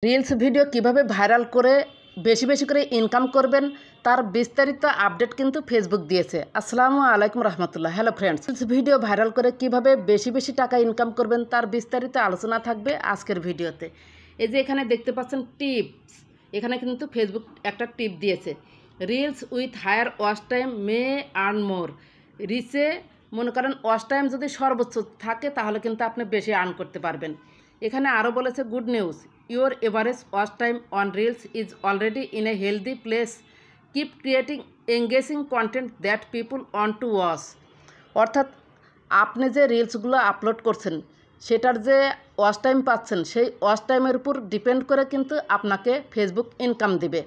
Reels video কিভাবে viral করে বেশি বেশি করে ইনকাম করবেন তার বিস্তারিত আপডেট কিন্তু ফেসবুক দিয়েছে। আসসালামু আলাইকুম রহমতুল্লাহ। Hello friends, reels video viral করে কিভাবে বেশি বেশি টাকা ইনকাম করবেন তার বিস্তারিত আলোচনা থাকবে আজকের ভিডিওতে। এই যে এখানে দেখতে পাচ্ছেন টিপস, এখানে কিন্তু ফেসবুক একটা টিপ দিয়েছে, reels with higher watch time may earn more. রিচে মনে করেন ওয়াচ টাইম যদি সর্বোচ্চ থাকে তাহলে কিন্তু আপনি বেশি আর্ন করতে পারবেন। এখানে আরও বলেছে good news, your average watch time on reels is already in a healthy place. Keep creating engaging content that people want to watch. অর্থাৎ আপনি যে রিলসগুলো আপলোড করছেন সেটার যে ওয়াচ টাইম পাচ্ছেন সেই ওয়াচ টাইমের উপর ডিপেন্ড করে কিন্তু আপনাকে ফেসবুক ইনকাম দিবে।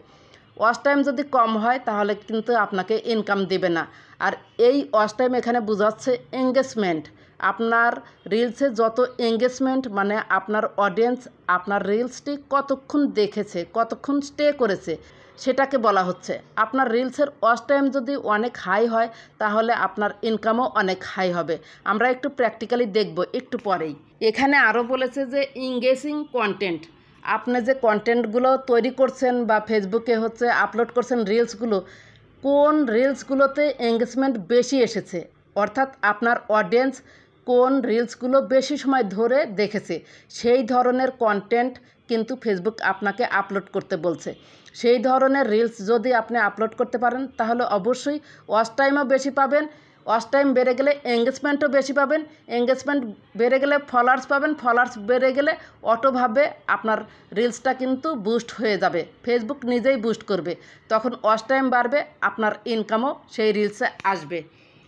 ওয়াচ টাইম যদি কম হয় তাহলে কিন্তু আপনাকে ইনকাম দিবে না। আর এই ওয়াচ টাইম এখানে বোঝাচ্ছে এঙ্গেজমেন্ট। আপনার রিলসে যত এঙ্গেজমেন্ট মানে আপনার অডিয়েন্স আপনার রিলসটি কতক্ষণ দেখেছে, কতক্ষণ স্টে করেছে সেটাকে বলা হচ্ছে। আপনার রিলসের ওয়াচ টাইম যদি অনেক হাই হয় তাহলে আপনার ইনকামও অনেক হাই হবে। আমরা একটু প্র্যাকটিক্যালি দেখব একটু পরেই। এখানে আরও বলেছে যে এঙ্গেজিং কন্টেন্ট, আপনি যে কন্টেন্টগুলো তৈরি করছেন বা ফেসবুকে আপলোড করছেন রিলসগুলো, কোন রিলসগুলোতে এঙ্গেজমেন্ট বেশি এসেছে, অর্থাৎ আপনার অডিয়েন্স কোন রিলসগুলো বেশি সময় ধরে দেখেছে সেই ধরনের কন্টেন্ট কিন্তু ফেসবুক আপনাকে আপলোড করতে বলছে। সেই ধরনের রিলস যদি আপনি আপলোড করতে পারেন তাহলে অবশ্যই ওয়াচ টাইমও বেশি পাবেন, ওয়াচ টাইম বেড়ে গেলে এঙ্গেজমেন্টও বেশি পাবেন, এঙ্গেজমেন্ট বেড়ে গেলে ফলোয়ার্স পাবেন, ফলোয়ার্স বেড়ে গেলে অটোভাবে আপনার রিলসটা কিন্তু বুস্ট হয়ে যাবে, ফেসবুক নিজেই বুস্ট করবে, তখন ওয়াচ টাইম বাড়বে, আপনার ইনকামও সেই রিলসে আসবে।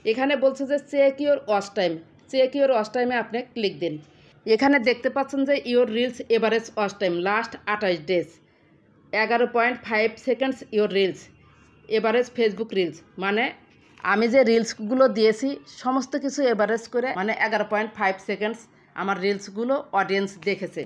এখানে বলছে যে check your watch time, check your watch টাইমে আপনি ক্লিক দিন। এখানে দেখতে পাচ্ছেন যে your reels average watch time last 28 days 11.5 seconds your reels average Facebook reels, মানে আমি যে রিলসগুলো দিয়েছি সমস্ত কিছু এভারেজ করে মানে 11.5 সেকেন্ডস আমার রিলসগুলো অডিয়েন্স দেখেছে।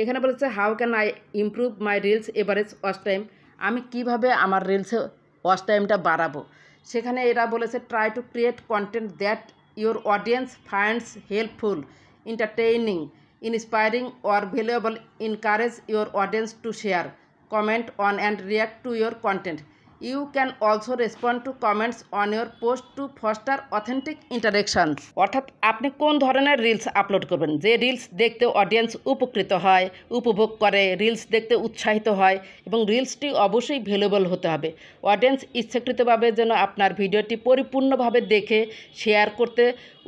এখানে বলেছে how can I improve my reels average watch time, আমি কিভাবে আমার রিলসে ওয়াচ টাইমটা বাড়াবো। সেখানে এরা বলেছে try to create content that your audience finds helpful, entertaining, inspiring or valuable. Encourage your audience to share, comment on and react to your content. You can also respond to comments on your post to foster authentic interactions. অর্থাৎ আপনি কোন ধরনের reels upload করবেন, যে reels দেখতে audience উপকৃত হয়, উপভোগ করে, রিলস দেখতে উৎসাহিত হয় এবং রিলসটি অবশ্যই ভ্যালুয়েবল হতে হবে। অডিয়েন্স ইচ্ছাকৃতভাবে যেন আপনার ভিডিওটি পরিপূর্ণভাবে দেখে শেয়ার করতে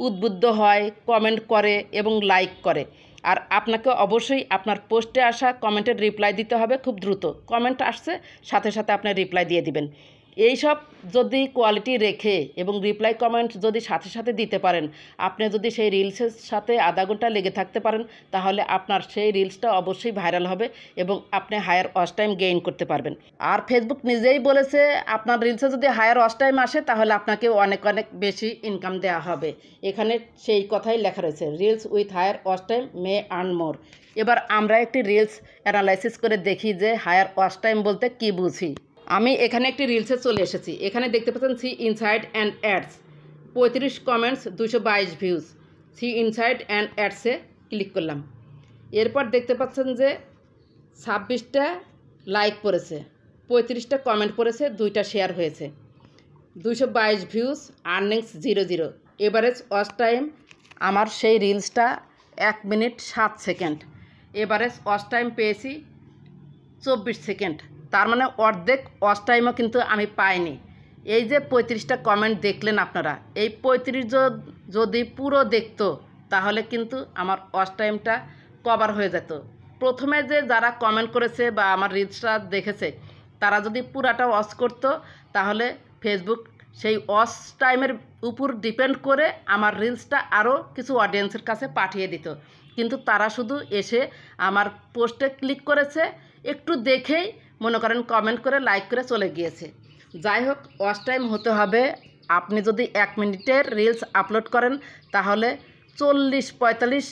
উদ্বুদ্ধ হয়, কমেন্ট করে এবং লাইক করে। আর আপনাকে অবশ্যই আপনার পোস্টে আসা কমেন্টের রিপ্লাই দিতে হবে খুব দ্রুত। কমেন্ট আসছে সাথে সাথে আপনি রিপ্লাই দিয়ে দিবেন। এইসব যদি কোয়ালিটি রেখে এবং রিপ্লাই কমেন্ট যদি সাথে সাথে দিতে পারেন, আপনি যদি সেই রিলসের সাথে আধা ঘন্টা লেগে থাকতে পারেন তাহলে আপনার সেই রিলসটা অবশ্যই ভাইরাল হবে এবং আপনি হায়ার ওয়াচ টাইম গেইন করতে পারবেন। আর ফেসবুক নিজেই বলেছে আপনার রিলসে যদি হায়ার ওয়াচ টাইম আসে তাহলে আপনাকে অনেক অনেক বেশি ইনকাম দেওয়া হবে। এখানে সেই কথাই লেখা রয়েছে, reels with higher watch time may earn more. এবার আমরা একটি রিলস অ্যানালাইসিস করে দেখি যে হায়ার ওয়াচ টাইম বলতে কী বুঝি। আমি এখানে একটি রিলসে চলে এসেছি। এখানে দেখতে পাচ্ছেন see insights and ads, 35 comments, 222 views. See insights and অ্যাডসে ক্লিক করলাম। এরপর দেখতে পাচ্ছেন যে 26টা লাইক পড়েছে, 35টা কমেন্ট পড়েছে, 2টা শেয়ার হয়েছে, 222 views, earnings 00। Average watch time আমার সেই রিলসটা 1 minute 7 second. Average watch time পেয়েছি 24 সেকেন্ড, তার মানে অর্ধেক ওয়াচ টাইমও কিন্তু আমি পাইনি। এই যে 35টা কমেন্ট দেখলেন আপনারা, এই 35 যদি পুরো দেখতো তাহলে কিন্তু আমার ওয়াচ টাইমটা কভার হয়ে যেত। প্রথমে যে যারা কমেন্ট করেছে বা আমার রিলসটা দেখেছে তারা যদি পুরাটা ওয়াচ করতো তাহলে ফেসবুক সেই ওয়াচ টাইমের উপর ডিপেন্ড করে আমার রিলসটা আরও কিছু অডিয়েন্সের কাছে পাঠিয়ে দিত, কিন্তু তারা শুধু এসে আমার পোস্টে ক্লিক করেছে, একটু দেখেই মনে করেন কমেন্ট করে লাইক করে চলে গিয়েছে। যাই হোক, ওয়াচ টাইম হতে হবে, আপনি যদি 1 মিনিটের রিলস আপলোড করেন তাহলে 40-45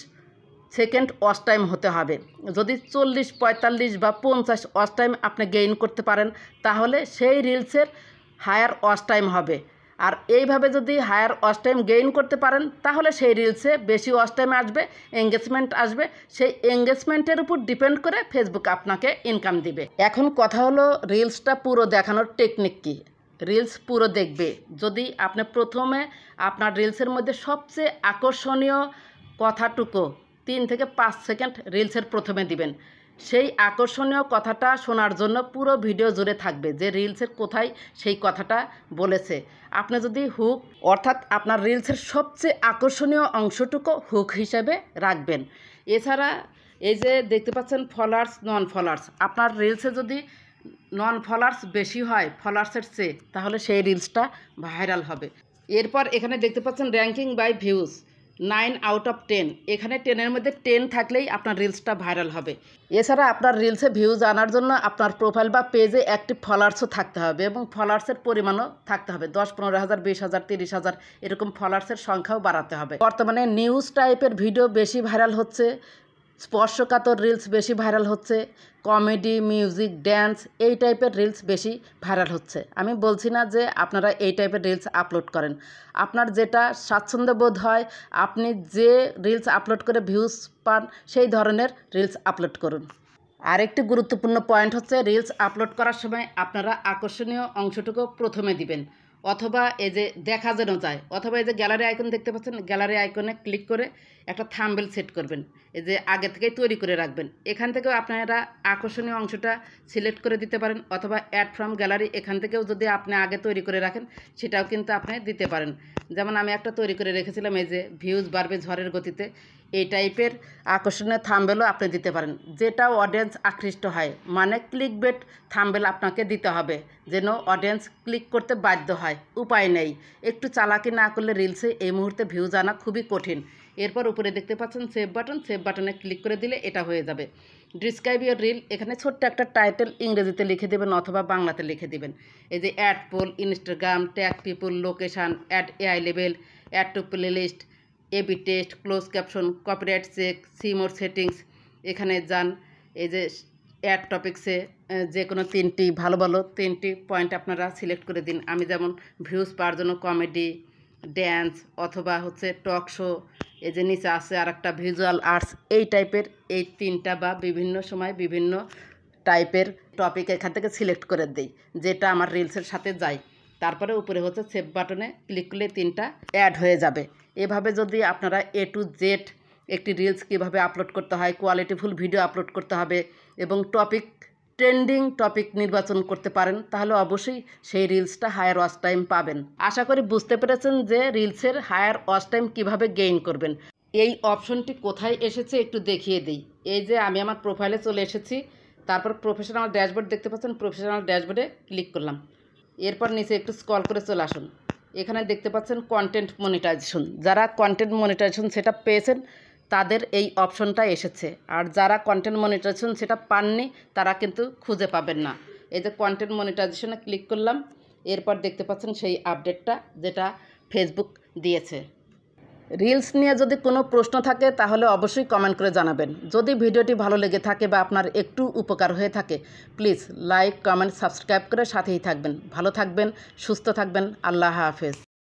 সেকেন্ড ওয়াচ টাইম হতে হবে। যদি 40, 45 বা 50 ওয়াচ টাইম আপনি গেইন করতে পারেন তাহলে সেই রিলসের হায়ার ওয়াচ টাইম হবে। আর এইভাবে যদি হায়ার ওয়াচ টাইম গেইন করতে পারেন তাহলে সেই রিলসে বেশি ওয়াচ টাইম আসবে, এঙ্গেজমেন্ট আসবে। সেই এঙ্গেজমেন্টের উপর ডিপেন্ড করে ফেসবুক আপনাকে ইনকাম দিবে। এখন কথা হলো রিলসটা পুরো দেখানোর টেকনিক কী। রিলস পুরো দেখবে যদি আপনি প্রথমে আপনার রিলসের মধ্যে সবচেয়ে আকর্ষণীয় কথাটুকু 3 থেকে 5 সেকেন্ড রিলসের প্রথমে দিবেন। সেই আকর্ষণীয় কথাটা শোনার জন্য পুরো ভিডিও জুড়ে থাকবে যে রিলসের কোথায় সেই কথাটা বলেছে। আপনি যদি হুক অর্থাৎ আপনার রিলসের সবচেয়ে আকর্ষণীয় অংশটুকু হুক হিসেবে রাখবেন। এছাড়া এই যে দেখতে পাচ্ছেন ফলোয়ার্স, নন ফলোয়ার্স, আপনার রিলসে যদি নন ফলোয়ার্স বেশি হয় ফলোয়ার্সের চেয়ে তাহলে সেই রিলসটা ভাইরাল হবে। এরপর এখানে দেখতে পাচ্ছেন ranking by views 9 out of 10, এখানে 10-এর মধ্যে 10 থাকলেই আপনার রিলসটা ভাইরাল হবে। এছাড়া আপনার রিলসে ভিউজ আনার জন্য আপনার প্রোফাইল বা পেজে অ্যাক্টিভ ফলোয়ার্সও থাকতে হবে এবং ফলোয়ার্সের পরিমাণও থাকতে হবে। 10-15,000, 20,000, 30,000 এরকম ফলোয়ার্সের সংখ্যাও বাড়াতে হবে। বর্তমানে নিউজ টাইপের ভিডিও বেশি ভাইরাল হচ্ছে, স্পর্শকাতর রিলস বেশি ভাইরাল হচ্ছে, কমেডি, মিউজিক, ড্যান্স এই টাইপের রিলস বেশি ভাইরাল হচ্ছে। আমি বলছি না যে আপনারা এই টাইপের রিলস আপলোড করেন, আপনার যেটা স্বাচ্ছন্দ্য বোধ হয়, আপনি যে রিলস আপলোড করে ভিউজ পান সেই ধরনের রিলস আপলোড করুন। আরেকটি গুরুত্বপূর্ণ পয়েন্ট হচ্ছে রিলস আপলোড করার সময় আপনারা আকর্ষণীয় অংশটুকু প্রথমে দিবেন, অথবা এই যে দেখা যেন যায়, অথবা এই যে গ্যালারি আইকন দেখতে পাচ্ছেন, গ্যালারি আইকনে ক্লিক করে একটা থাম্বনেল সেট করবেন, এই যে আগে থেকেই তৈরি করে রাখবেন। এখান থেকেও আপনারা আকর্ষণীয় অংশটা সিলেক্ট করে দিতে পারেন, অথবা অ্যাড ফ্রম গ্যালারি এখান থেকেও যদি আপনি আগে তৈরি করে রাখেন সেটাও কিন্তু আপনি দিতে পারেন। যেমন আমি একটা তৈরি করে রেখেছিলাম, এই যে ভিউজ বাড়বে ঝড়ের গতিতে, এই টাইপের আকর্ষণীয় থাম্বনেলও আপনি দিতে পারেন, যেটা অডিয়েন্স আকৃষ্ট হয়। মানে ক্লিক বেট থাম্বনেল আপনাকে দিতে হবে যেন অডিয়েন্স ক্লিক করতে বাধ্য হয়। উপায় নেই, একটু চালাকি না করলে রিলসে এই মুহূর্তে ভিউজ আনা খুবই কঠিন। এরপর উপরে দেখতে পাচ্ছেন সেভ বাটন, সেভ বাটনে ক্লিক করে দিলে এটা হয়ে যাবে। ডিসক্রাইব ইউর রিল, এখানে ছোট্ট একটা টাইটেল ইংরেজিতে লিখে দেবেন অথবা বাংলাতে লিখে দেবেন। এই যে add poll, Instagram, tag people, location, add AI লেভেল, add to playlist, AB test, close caption, copyright check, see more settings, এখানে যান। এই যে অ্যাড টপিক্সে যে কোনো 3টি ভালো ভালো 3টি পয়েন্ট আপনারা সিলেক্ট করে দিন। আমি যেমন ভিউজ পাওয়ার জন্য কমেডি, ড্যান্স অথবা হচ্ছে টক শো, এই যে নিচে আছে আর একটা ভিজুয়াল আর্টস, এই টাইপের এই 3টা বা বিভিন্ন সময় বিভিন্ন টাইপের টপিক এখান থেকে সিলেক্ট করে দিই যেটা আমার রিলসের সাথে যায়। তারপরে উপরে হচ্ছে সেভ বাটনে ক্লিক করলে 3টা অ্যাড হয়ে যাবে। এভাবে যদি আপনারা A to Z একটি রিলস কীভাবে আপলোড করতে হয়, কোয়ালিটিফুল ভিডিও আপলোড করতে হবে এবং ট্রেন্ডিং টপিক নির্বাচন করতে পারেন তাহলে অবশ্যই সেই রিলসটা হায়ার ওয়াচ টাইম পাবেন। আশা করি বুঝতে পেরেছেন যে রিলসের হায়ার ওয়াচ টাইম কীভাবে গেইন করবেন। এই অপশনটি কোথায় এসেছে একটু দেখিয়ে দিই। এই যে আমি আমার প্রোফাইলে চলে এসেছি, তারপর প্রফেশনাল ড্যাশবোর্ড দেখতে পাচ্ছেন, প্রফেশনাল ড্যাশবোর্ডে ক্লিক করলাম। এরপর নিচে একটু স্ক্রল করে চলে আসুন, এখানে দেখতে পাচ্ছেন কন্টেন্ট মনিটাইজেশন। যারা কন্টেন্ট মনিটাইজেশন সেটা পেয়েছেন তাদের এই অপশনটা এসেছে, আর যারা কন্টেন্ট মনিটাইজেশন সেটা পাননি তারা কিন্তু খুঁজে পাবেন না। এই যে কন্টেন্ট মনিটাইজেশনে ক্লিক করলাম, এরপর দেখতে পাচ্ছেন সেই আপডেটটা যেটা ফেসবুক দিয়েছে। রিলস নিয়ে যদি কোনো প্রশ্ন থাকে তাহলে অবশ্যই কমেন্ট করে জানাবেন। যদি ভিডিওটি ভালো লেগে থাকে বা আপনার একটু উপকার হয়ে থাকে প্লিজ লাইক, কমেন্ট, সাবস্ক্রাইব করে সাথেই থাকবেন। ভালো থাকবেন, সুস্থ থাকবেন। আল্লাহ হাফেজ।